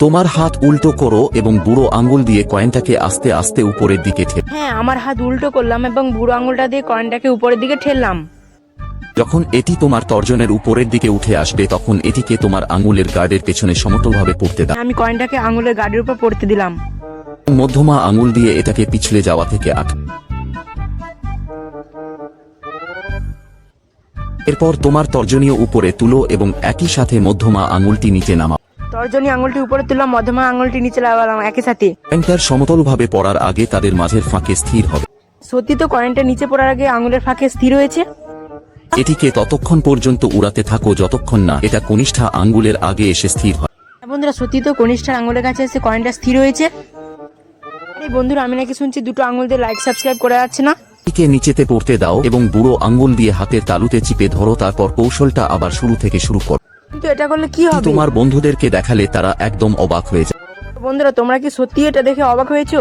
তোমার হাত উল্টো করো এবং বুড়ো আঙ্গুল দিয়ে কয়েনটাকে আস্তে আস্তে উপরের দিকে ঠেলো। হ্যাঁ, আমার হাত উল্টো করলাম এবং বুড়ো আঙুলটা দিয়ে কয়েনটাকে উপরের দিকে ঠেললাম। যখন এটি তোমার তর্জনের উপরের দিকে উঠে আসবে তখন এটিকে তোমার আঙ্গুলের গার্ডের পেছনে সমতলভাবে পড়তে দাও। আমি কয়েনটাকে আঙুলের গাড়ির উপর পড়তে দিলাম। মধ্যমা আঙ্গুল দিয়ে এটাকে পিছলে যাওয়া থেকে এরপর তোমার তর্জনীয় উপরে তুলো এবং একই সাথে মধ্যমা আঙ্গুলটি নিচে নামাও। তর্জনী আঙুলটি উপরে তুললাম, মধ্যমা আঙুলটি নিচে লাগালাম একই সাথে। কয়েনটার সমতলভাবে পড়ার আগে তাদের মাঝের ফাঁকে স্থির হবে। সত্যি তো কয়েনটা নিচে পড়ার আগে আঙুলের ফাঁকে স্থির হয়েছে। এটিকে ততক্ষণ পর্যন্ত উড়াতে থাকো যতক্ষণ না এটা কনিষ্ঠা আঙ্গুলের আগে এসে স্থির হয়। বন্ধুরা, সত্যি তো কনিষ্ঠার আঙুলের কাছে এসে কয়েনটা স্থির হয়েছে। এই বন্ধুরা, আমি নাকি শুনছি দুটো আঙুল দিয়ে লাইক সাবস্ক্রাইব করা যাচ্ছে না। এটিকে নিচেতে পড়তে দাও এবং বুড়ো আঙ্গুল দিয়ে হাতের তালুতে চিপে ধরো। তারপর কৌশলটা আবার শুরু থেকে শুরু করো। কিন্তু এটা করলে কি হবে? তোমার বন্ধুদেরকে দেখালে তারা একদম অবাক হয়ে যায়। বন্ধুরা, তোমরা কি সত্যি এটা দেখে অবাক হয়েছো?